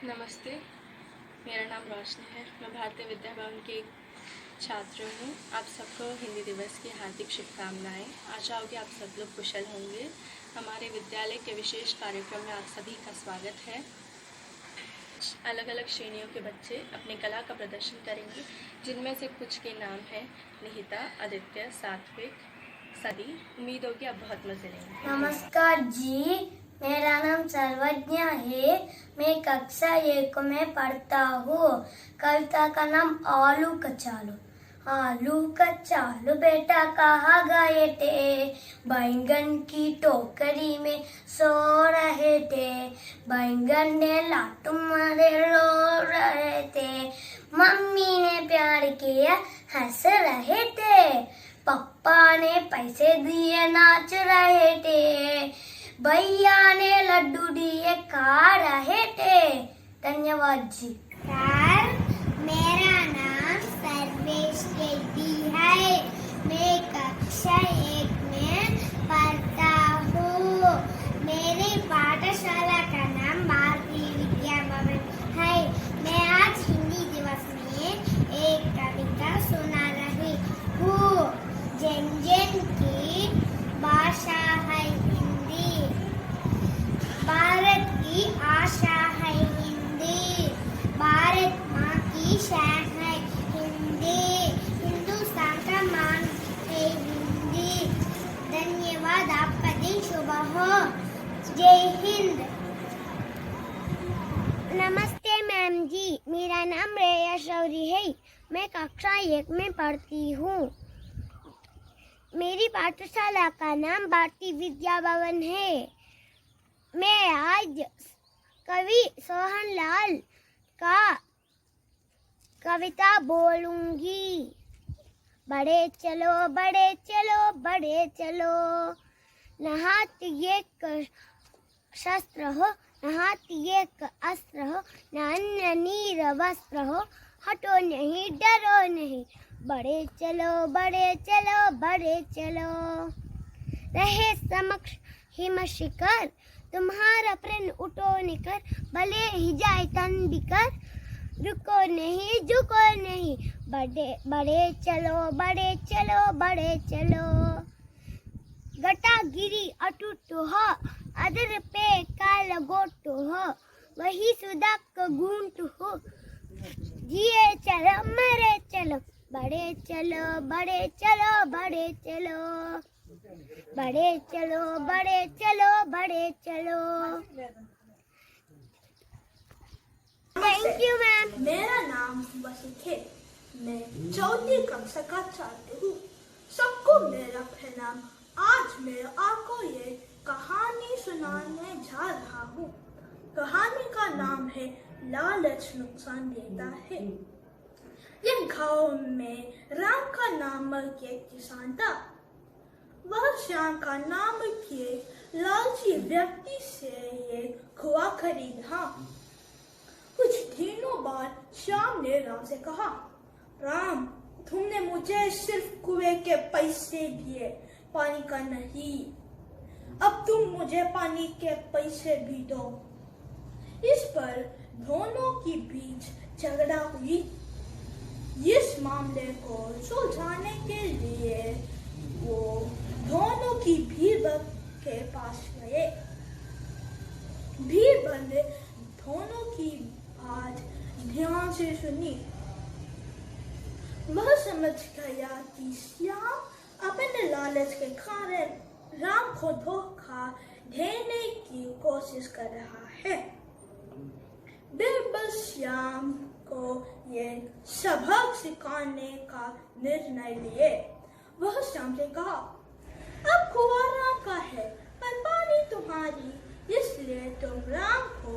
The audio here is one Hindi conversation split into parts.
नमस्ते, मेरा नाम रोशनी है। मैं भारतीय विद्या भवन की एक छात्र हूँ। आप सबको हिंदी दिवस की हार्दिक शुभकामनाएँ। आशा हो कि आप सब लोग कुशल होंगे। हमारे विद्यालय के विशेष कार्यक्रम में आप सभी का स्वागत है। अलग अलग श्रेणियों के बच्चे अपनी कला का प्रदर्शन करेंगे, जिनमें से कुछ के नाम हैं निहिता, आदित्य, सात्विक, सदी। उम्मीद हो कि आप बहुत मजे लेंगे। नमस्कार जी, मेरा नाम सर्वज्ञ है। मैं कक्षा 1 में पढ़ता हूँ। कविता का नाम आलू कचालू। आलू कचालू बेटा कहाँ गए थे, बैंगन की टोकरी में सो रहे थे। बैंगन ने लात मारे रो रहे थे। मम्मी ने प्यार किया हंस रहे थे। पप्पा ने पैसे दिए नाच रहे थे। भैया ने लड्डू दिए खा रहे थे। धन्यवाद जी। सर, मेरा नाम सर्वेश रेड्डी है। मैं कक्षा 1 में पढ़ता हूँ। मेरी पाठशाला का नाम भारतीय विद्या भवन है। मैं आज हिंदी दिवस में एक कविता सुना रही हूँ। जन जन की भाषा है हिंदी, भारत की आशा है हिंदी, भारत माँ की शान है हिंदी, हिंदुस्तान का मान है हिंदी। धन्यवाद, आपका दिन शुभ हो। जय हिंद। नमस्ते मैम जी, मेरा नाम रेया शौरी है। मैं कक्षा 1 में पढ़ती हूँ। मेरी पाठशाला का नाम भारतीय विद्या भवन है। मैं आज कवि सोहनलाल का कविता बोलूंगी। बड़े चलो बड़े चलो बड़े चलो, न हाथ एक शस्त्र हो न हाथ एक अस्त्र हो, न अन्न नीर वस्त्र हो, हटो नहीं डरो नहीं। बड़े चलो बड़े चलो बड़े चलो, रहे समक्ष हिम शिखर, तुम्हारा प्रण उठो निकर, भले ही जाए तन बिकर, रुको नहीं झुको नहीं। बड़े बड़े चलो बड़े चलो बड़े चलो, गटा गिरी अटूट हो, अदर पे काल गोट हो, वही सुधा को घूंट हो, जिए चलो मरे चलो। बड़े चलो बड़े चलो बड़े चलो, बड़े चलो बड़े चलो बड़े चलो। Thank you ma'am. मेरा नाम वसीक है। मैं 4वीं कक्षा का छात्र हूँ। सबको मेरा प्रणाम। आज मैं आपको ये कहानी सुनाने जा रहा हूँ। कहानी का नाम है लालच नुकसान देता है। एक गांव में राम का नामक एक किसान था। वह श्याम का नाम के लालची व्यक्ति से एक कुआं खरीदा। कुछ दिनों बाद श्याम ने राम से कहा, राम, तुमने मुझे सिर्फ कुएं के पैसे दिए, पानी का नहीं। अब तुम मुझे पानी के पैसे भी दो। इस पर दोनों के बीच झगड़ा हुई। इस मामले को सुलझाने के लिए वो दोनों की बीरबल के पास गए। बीरबल ने दोनों की बात ध्यान से सुनी। वह समझ गया कि श्याम अपने लालच के कारण राम को धोखा देने की कोशिश कर रहा है। बीरबल श्याम को ये सबक सिखाने का निर्णय लिए। वह श्याम से कहा, अब कुआं राम का है पर पानी तुम्हारी, इसलिए तुम राम को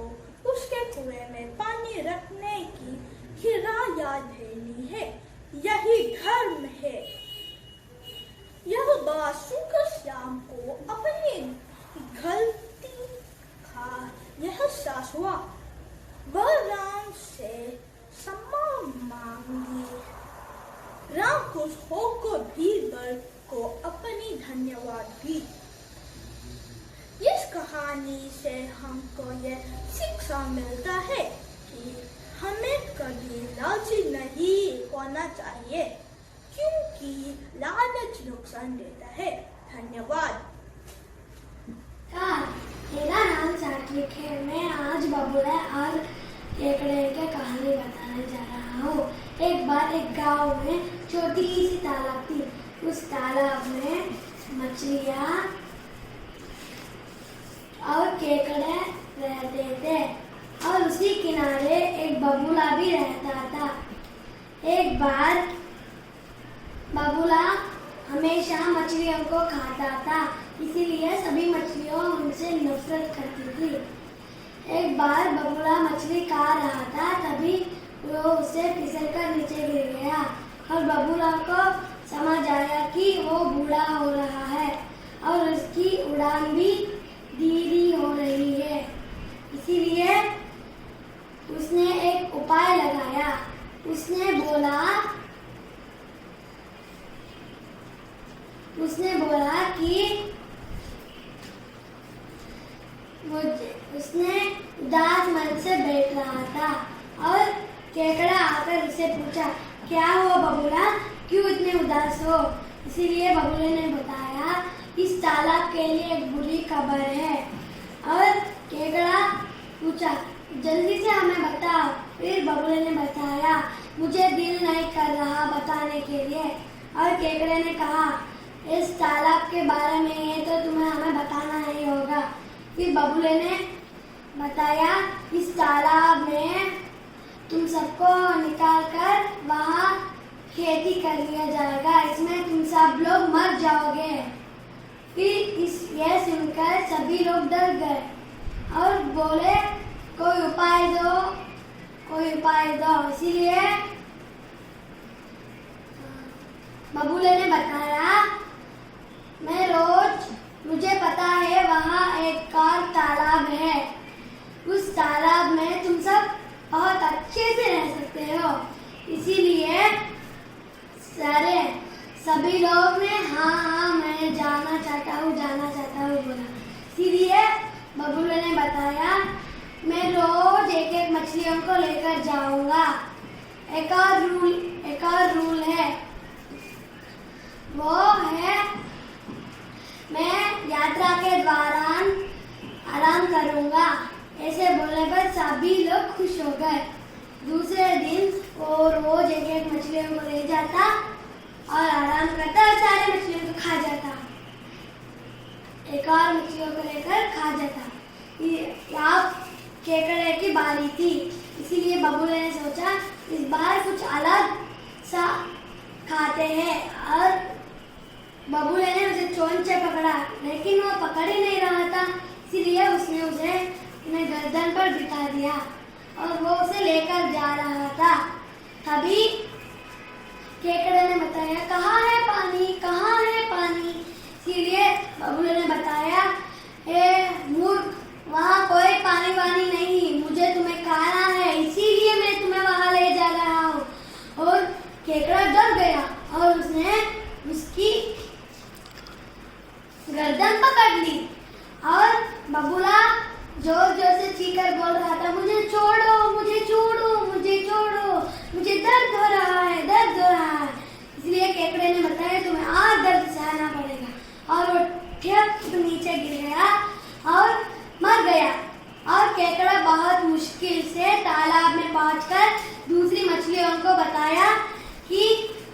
उसके कुएं में पानी रखने की किराया देनी है। यही धर्म है। यह बात सुनकर श्याम को अपनी गलती का एहसास हुआ। वह राम से सम्मान मांगी। राम खुश होकर बीरबल को अपनी धन्यवाद दी। इस कहानी से हमको ये शिक्षा मिलता है कि हमें कभी लालची नहीं होना चाहिए, क्योंकि लालच नुकसान देता है। धन्यवाद। मेरा नाम सात्विक है। मैं आज बबूला और केकड़े के कहानी बताने जा रहा हूँ। एक बार एक गांव में छोटी सी तालाब थी। उस तालाब में मछलियाँ और केकड़े रहते थे और उसी किनारे एक बबूला भी रहता था। एक बार बबूला हमेशा मछलियों को खाता था, इसीलिए सभी मछलियों उनसे नफरत करती थी। एक बार बबूला मछली खा रहा था, तभी वो उसे फिसलकर नीचे गिर गया और बबूला को समझ आया कि वो बूढ़ा हो रहा है और उसकी उड़ान भी धीमी हो रही है। इसीलिए उसने एक उपाय लगाया। उसने बोला कि उसने उदास मन से बैठ रहा था और केकड़ा आकर उसे पूछा, क्या हुआ बबूला, क्यों इतने उदास हो? इसीलिए बबूले ने बताया, इस तालाब के लिए एक बुरी खबर है। और केकड़ा पूछा, जल्दी से हमें बताओ। फिर बबूले ने बताया, मुझे दिल नहीं कर रहा बताने के लिए। और केकड़े ने कहा, इस तालाब के बारे में है तो तुम्हें हमें बताना नहीं होगा। फिर बबूले ने बताया, इस तालाब में तुम सबको निकाल कर वहाँ खेती कर लिया जाएगा, इसमें तुम सब लोग मर जाओगे। फिर यह सुनकर सभी लोग डर गए और बोले, कोई उपाय दो। इसीलिए बबूले ने बताया, मुझे पता है वहाँ एक और तालाब है। उस तालाब में तुम सब बहुत अच्छे से रह सकते हो। इसीलिए सभी लोग ने हाँ मैं जाना चाहता हूँ बोला। इसीलिए बबूले ने बताया, मैं रोज एक एक मछलियों को लेकर जाऊंगा। एक और रूल है, वो है मैं यात्रा के दौरान आराम करूंगा। ऐसे बोलने पर सभी लोग खुश हो गए। दूसरे दिन वो रोज एक एक मछलियों को ले जाता और आराम करता और सारे मछलियों को खा जाता। एक और मछलियों को लेकर खा जाता। अब केकड़े की बारी थी, इसीलिए बबूले ने सोचा, इस बार कुछ अलग सा खाते हैं। और बबूले ने उसे चोंच से पकड़ा, लेकिन वो पकड़ ही नहीं रहा था। इसीलिए उसने उसे अपने गर्दन पर बिठा दिया और वो उसे लेकर जा रहा था। तभी केकड़े ने बताया, कहाँ है पानी? इसीलिए बबूले ने बताया, मूर्ख, वहाँ कोई पानी नहीं, मुझे तुम्हें खाना है, इसीलिए मैं तुम्हें वहाँ ले जा रहा हूँ। और केकड़ा डर गया और उसने उसकी गर्दन पकड़ ली और बबूला जोर से चीखकर बोल रहा था, मुझे छोड़ो, मुझे दर्द हो रहा है। इसलिए केकड़े ने बताया, तुम्हें और दर्द सहना पड़ेगा। और वो ठप नीचे गिर गया और मर गया। और केकड़ा बहुत मुश्किल से तालाब में पहुंचकर दूसरी मछलियों को बताया कि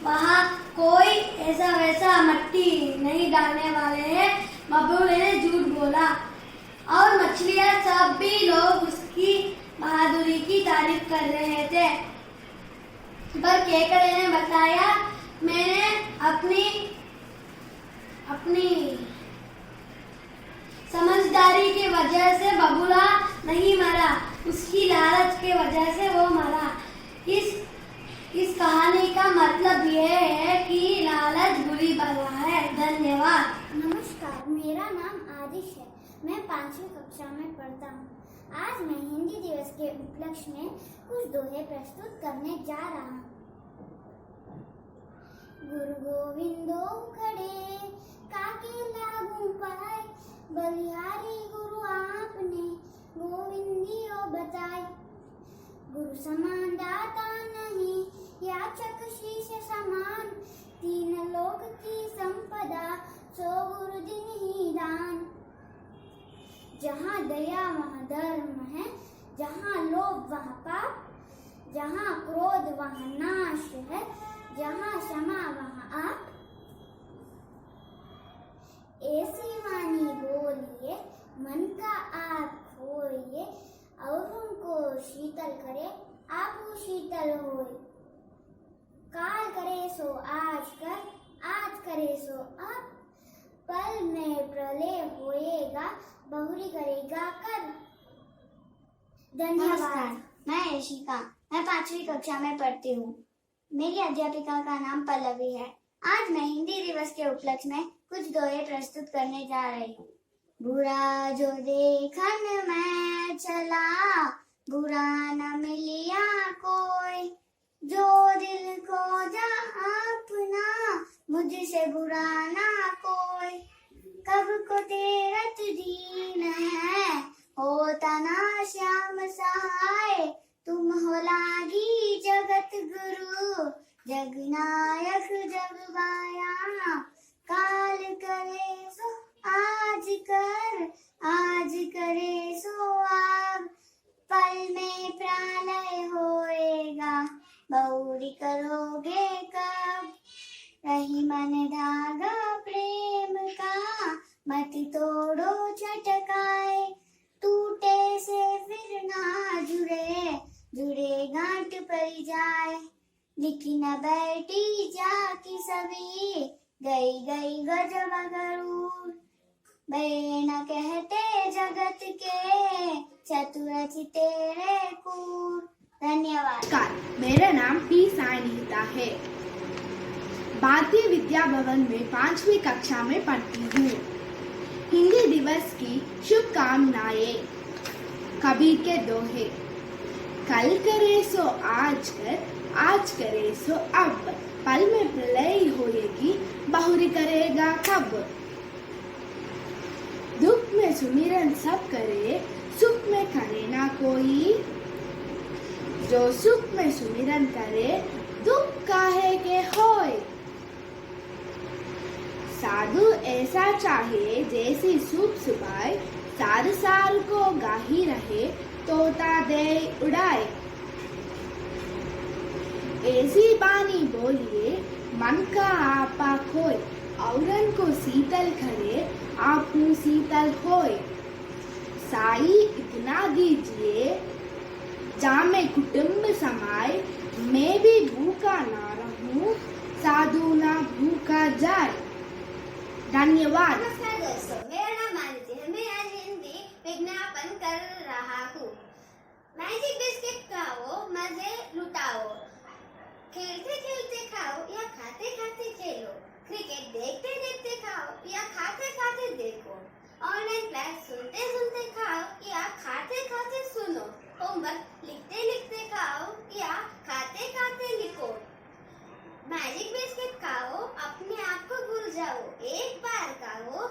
वहाँ कोई ऐसा वैसा मट्टी नहीं डालने वाले हैं। बबूले ने झूठ बोला और मछलियाँ सभी लोग उसकी बहादुरी की तारीफ कर रहे थे। पर केकड़े ने बताया, मैंने अपनी समझदारी की वजह से बबूला नहीं मरा, उसकी लालच के वजह से वो मरा। इस कहानी का मतलब यह है कि लालच बुरी बला है। धन्यवाद। नमस्कार, मेरा नाम आदिश है। मैं 5वीं कक्षा में पढ़ता हूँ। आज मैं हिंदी दिवस के उपलक्ष्य में कुछ दोहे प्रस्तुत करने जा रहा हूँ। गुरु गोविंदो खड़े काके लागू पाए, बलिहारी गुरु आपने गोविंदियो बताए। की संपदा सो गुरु दिन ही दान। जहाँ दया वहाँ धर्म है, जहाँ लोभ वहाँ पाप, जहाँ क्रोध वहाँ नाश है, जहाँ क्षमा वहाँ आप। ऐसी वाणी बोलिए, मन का आप खोइए, औरों को शीतल करे, आप शीतल होए। काल करे सो आज कर, आज करे सो अब, पल में प्रलय होएगा, बहुरी करेगा कर। नमस्कार, मैं यशिका। मैं 5वीं कक्षा में पढ़ती हूँ। मेरी अध्यापिका का नाम पल्लवी है। आज मैं हिंदी दिवस के उपलक्ष्य में कुछ दोहे प्रस्तुत करने जा रही हूँ। बुरा जो देखन मैं चला, बुरा न मिलिया कोई, जो दिल को जा अपना, मुझसे बुरा ना कोई। कब को तेरत दीन है, होता ना श्याम सहाय, तुम हो लागी जगत गुरु, जगनायक जग बाया। काल करे सो आज कर, आज करे सो अब, पल में प्रलय होएगा, बहुरी करोगे कब। रही मन धागा प्रेम का, मत तोड़ो छटकाए, टूटे से फिर ना जुड़े, जुड़े गांठ पड़ जाए। लिखी न बैठी जाकी सभी, गई गई गजब गरूर, बे न कहते जगत के, चतुर थी तेरे कूर। धन्यवाद। नमस्कार, मेरा नाम पी साई निहिता है। भारतीय विद्या भवन में 5वीं कक्षा में पढ़ती हूँ। हिंदी दिवस की शुभकामनाएं। कबीर के दोहे। कल करे सो आज कर, आज करे सो अब, पल में प्रलय होएगी, बहुरी करेगा कब। दुख में सुमिरन सब करे, सुख में करे ना कोई, जो सुख में सुमिरन करे, दुख काहे के होए। साधु ऐसा चाहे जैसी सुख सुभाए, सार साल को गाही रहे, तोता दे उड़ाए। ऐसी बानी बोलिए, मन का आपा खोए, औरन को शीतल करे, आपू शीतल होए। साई इतना दीजिए, जामे कुटुंब समाए, मैं भी भूखा ना रहूं, साधु ना भूखा जाए। धन्यवाद। नमस्कार दोस्तों, मेरा नाम मानसी है। मैं आज हिंदी विज्ञापन कर रहा हूँ। मैजिक बिस्किट खाओ, मजे लुटाओ, खेलते खेलते खाओ या खाते खाते खेलो, क्रिकेट देखते देखते खाओ या खाते खाते देखो, ऑनलाइन क्लास सुनते सुनते खाओ या खाते खाते सुनो, होमवर्क लिखते लिखते खाओ या खाते खाते लिखो। मैजिक बिस्किट खाओ, अपने आप को भूल जाओ, एक बार खाओ,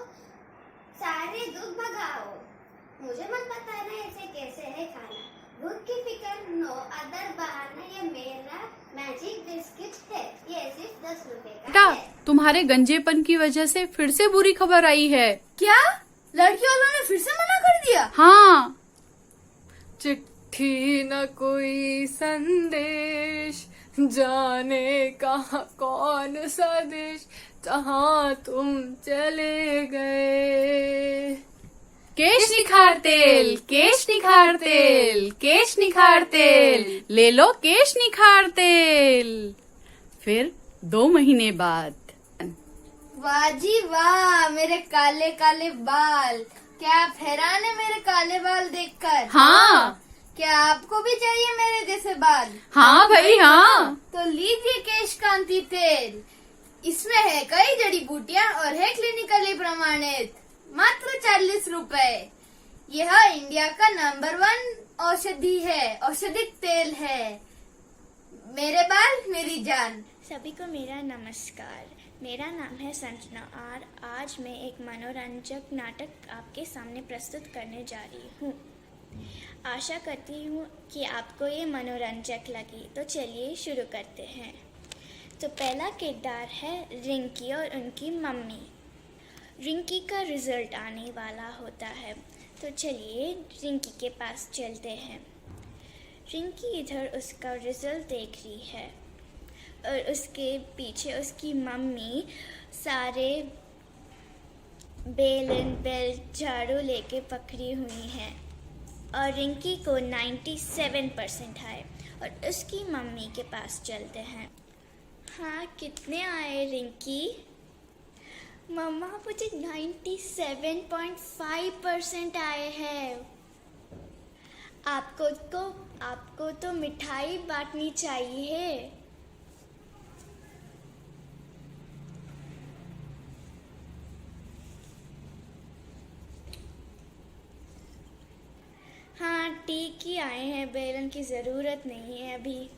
सारे दुख भगाओ। मुझे मत बताना ऐसे कैसे है खाना, भूख की फिक्र नो अदर बहाना, ये मेरा मैजिक बिस्किट है, ये सिर्फ 10 रुपए का बेटा, है। तुम्हारे गंजेपन की वजह से फिर से बुरी खबर आई है। क्या लड़की वालों ने फिर से मना कर दिया? हाँ, चिट्ठी न कोई संदेश, जाने कहाँ कौन सा देश, जहाँ तुम चले गए। केश निखार तेल, केश निखार तेल, केश निखार तेल, ले लो केश निखार तेल। फिर 2 महीने बाद। वाह जी वाह, मेरे काले काले बाल, क्या आप हैरान है मेरे काले बाल देखकर? हाँ। क्या आपको भी चाहिए मेरे जैसे बाल? हाँ भाई हाँ। तो लीजिए केश कांति तेल, इसमें है कई जड़ी बूटियाँ और है क्लिनिकली प्रमाणित, मात्र 40 रुपए। यह इंडिया का नंबर 1 औषधि है, औषधिक तेल है। मेरे बाल मेरी जान। सभी को मेरा नमस्कार। मेरा नाम है संजना और आज मैं एक मनोरंजक नाटक आपके सामने प्रस्तुत करने जा रही हूँ। आशा करती हूँ कि आपको ये मनोरंजक लगी। तो चलिए शुरू करते हैं। तो पहला किरदार है रिंकी और उनकी मम्मी। रिंकी का रिज़ल्ट आने वाला होता है, तो चलिए रिंकी के पास चलते हैं। रिंकी इधर उसका रिज़ल्ट देख रही है और उसके पीछे उसकी मम्मी सारे बेलन बेल्ट झाड़ू लेके पकड़ी हुई हैं और रिंकी को 97% आए और उसकी मम्मी के पास चलते हैं। हाँ, कितने आए रिंकी? मम्मा, मुझे 97.5% आए हैं। आपको तो मिठाई बांटनी चाहिए। हाँ, ठीक ही आए हैं, बेलन की ज़रूरत नहीं है अभी।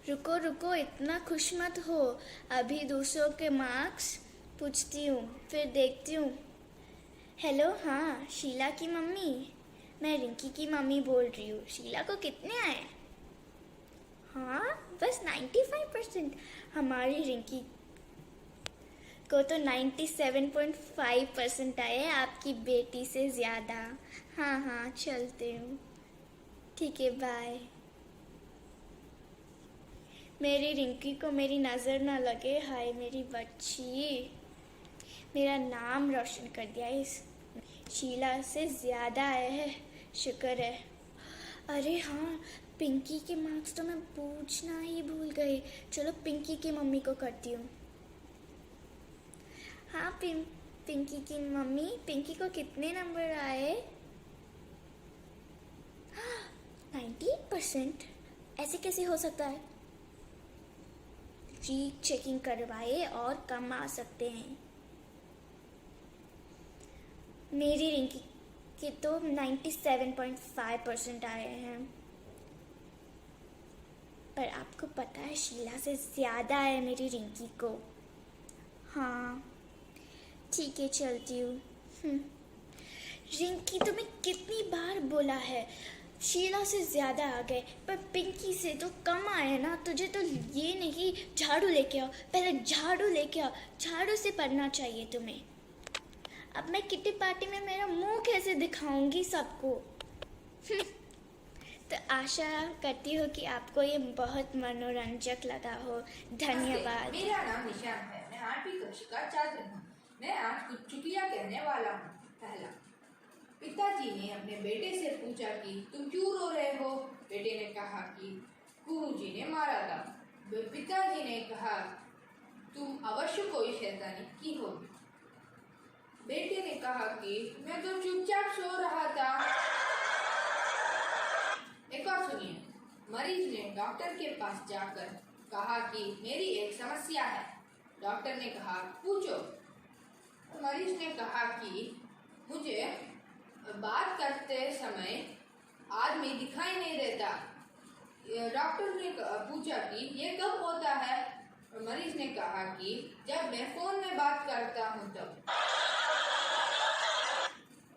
रुको, इतना खुश मत हो, अभी दूसरों के मार्क्स पूछती हूँ, फिर देखती हूँ। हेलो, हाँ, शीला की मम्मी, मैं रिंकी की मम्मी बोल रही हूँ। शीला को कितने आए? हाँ, बस 95%। हमारी रिंकी को तो 97.5% आए, आपकी बेटी से ज़्यादा। हाँ, चलते हूँ। ठीक है, बाय। मेरी रिंकी को मेरी नज़र ना लगे। हाय मेरी बच्ची, मेरा नाम रोशन कर दिया इस शीला से ज़्यादा आए हैं, शुक्र है। अरे हाँ, पिंकी के मार्क्स तो मैं पूछना ही भूल गई। चलो पिंकी की मम्मी को करती हूँ। हाँ, पिंकी की मम्मी, पिंकी को कितने नंबर आए? 98%? ऐसे कैसे हो सकता है? चेकिंग करवाए और कम आ सकते हैं। मेरी रिंकी के तो 97.5% आए हैं, पर आपको पता है शीला से ज़्यादा है मेरी रिंकी को। हाँ, ठीक है, चलती हूँ। रिंकी, तुम्हें कितनी बार बोला है शीला से ज़्यादा आ गए, पर पिंकी से तो कम आए ना। तुझे तो ये नहीं, झाड़ू लेके आओ, पहले झाड़ू लेके आओ, झाड़ू से पढ़ना चाहिए तुम्हें। अब मैं किटी पार्टी में मेरा मुंह कैसे दिखाऊंगी सबको? तो आशा करती हूँ कि आपको ये बहुत मनोरंजक लगा हो। धन्यवाद। मेरा नाम निशान है, मैं 8वीं कक्षा का छात्र हूँ। मैं आज कुछ चुटकुलियाँ कहने वाला हूँ। पहला, पिताजी ने अपने बेटे से पूछा कि तुम क्यों रो रहे हो? बेटे ने कहा कि गुरुजी ने मारा था। पिताजी ने कहा तुम अवश्य कोई शैतानी की होगी। बेटे ने कहा कि मैं तो चुपचाप सो रहा था। एक और सुनिए। मरीज ने डॉक्टर के पास जाकर कहा कि मेरी एक समस्या है। डॉक्टर ने कहा पूछो। मरीज ने कहा कि मुझे बात करते समय आदमी दिखाई नहीं देता। डॉक्टर ने पूछा कि ये कब होता है? मरीज ने कहा कि जब मैं फोन में बात करता हूँ तब।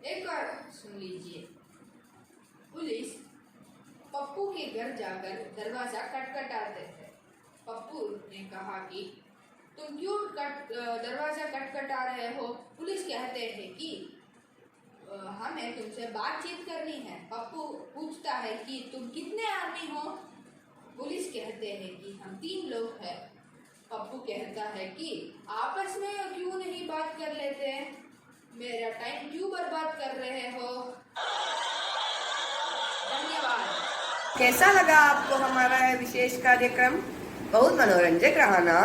एक और सुन लीजिए। पुलिस पप्पू के घर जाकर दरवाजा खटखटाते थे। पप्पू ने कहा कि तुम क्यों दरवाजा खटखटा रहे हो? पुलिस कहते हैं कि हमें तुमसे बातचीत करनी है। पप्पू पूछता है कि तुम कितने आदमी हो? पुलिस कहते हैं कि हम 3 लोग हैं। पप्पू कहता है कि आपस में क्यों नहीं बात कर लेते? मेरा टाइम क्यों बर्बाद कर रहे हो? धन्यवाद। कैसा लगा आपको हमारा यह विशेष कार्यक्रम? बहुत मनोरंजक रहा ना?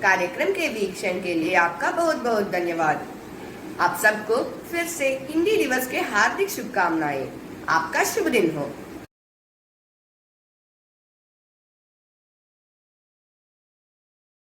कार्यक्रम के वीक्षण के लिए आपका बहुत बहुत धन्यवाद। आप सबको फिर से हिंदी दिवस के हार्दिक शुभकामनाएं। आपका शुभ दिन हो।